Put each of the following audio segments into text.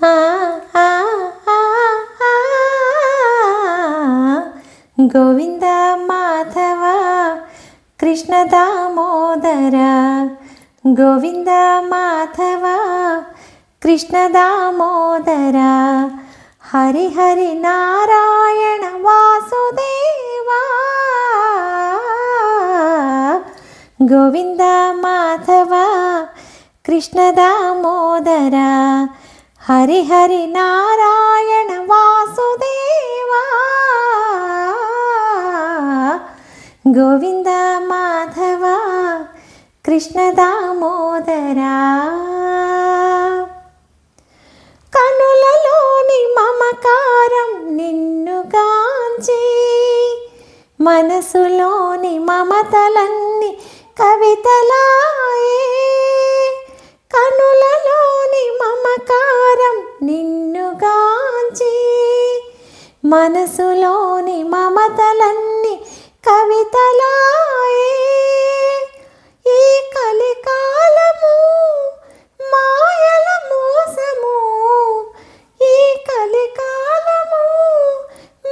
ఆ ఆ ఆ ఆ గోవింద మాధవ కృష్ణ దామోదర గోవింద మాధవ కృష్ణ దామోదర హరి హరి నారాయణ వాసుదేవా గోవింద మాధవ కృష్ణ దామోదర హరి హరి నారాయణ వాసుదేవా గోవింద మాధవ కృష్ణ దామోదర కనులలోని మమకారం నిన్నుగాంచి మనసులోని మమతలన్నీ కవితలాయే కనులలోని మమకారం నిన్నుగాంచి మనసులోని మమతలన్నీ కవితలాయే ఈ కలికాలము మాయల మోసము ఈ కలికాలము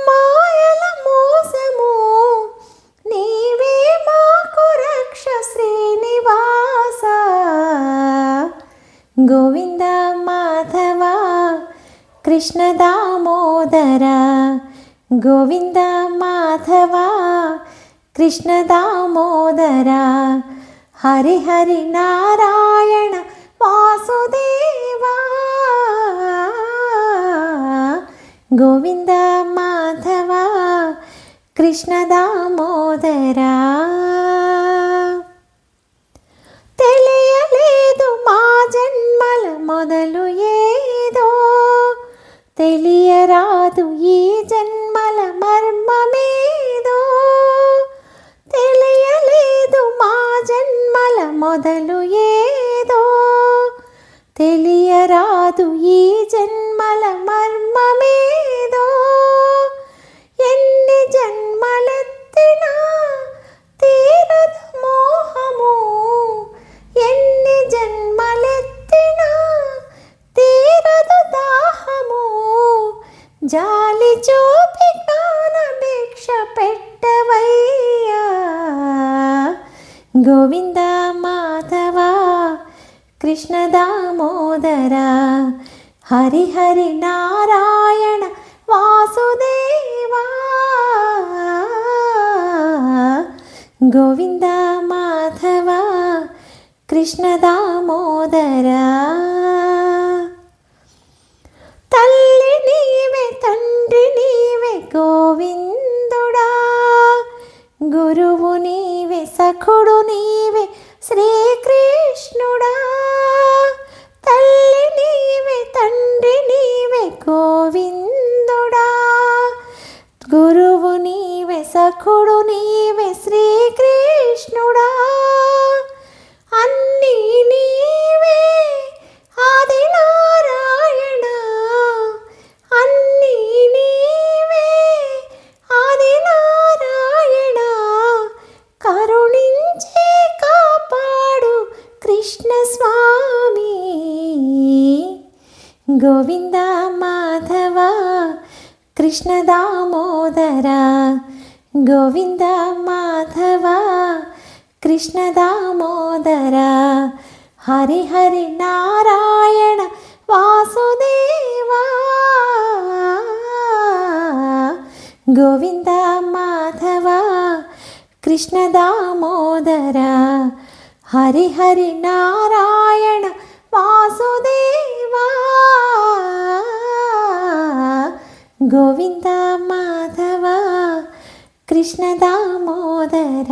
మాయల మోసము నీవే మాకు రక్ష శ్రీనివాస గోవింద మాధవ కృష్ణ దామోదర గోవింద మాధవ కృష్ణ దామోదర హరి హరి నారాయణ వాసుదేవా గోవింద మాధవ కృష్ణ దామోదర తెలియలేదు మా జన్మల మొదలు ఏదో తెలియరాదు ఈ జన్మల మర్మమేదో తెలియలేదు మా జన్మల మొదలు ఏదో తెలియరాదు ఈ జన్మల మర్మమేదో ఎన్ని జన్మలెత్తినా తీరదు మోహము ఎన్ని జన్మలెత్తినా తీరదు దాహము జాలి చూపి జ్ఞాన భిక్ష పెట్టవయ్యా గోవింద మాధవ కృష్ణ దామోదర హరి హరి నారాయణ వాసుదేవా గోవింద మాధవ కృష్ణ దామోదర తల్లి నీవే తండ్రి నీవే గోవిందుడా గురువు నీవే సఖుడు నీవే శ్రీకృష్ణుడా తల్లి నీవే తండ్రి నీవే గోవిందుడా గురువు నీవే సఖుడు నీవే శ్రీకృష్ణుడా అన్నీ నీవే ఆది నారాయణ అన్నీ నీవే ఆది నారాయణ కరుణించి కాపాడు కృష్ణ స్వామి గోవింద మాధవ కృష్ణ దామోదర గోవింద మాధవ కృష్ణ దామోదర హరి హరి నారాయణ వాసుదేవా గోవింద మాధవ కృష్ణ దామోదర హరి హరి నారాయణ వాసుదేవా గోవింద మాధవ కృష్ణ దామోదర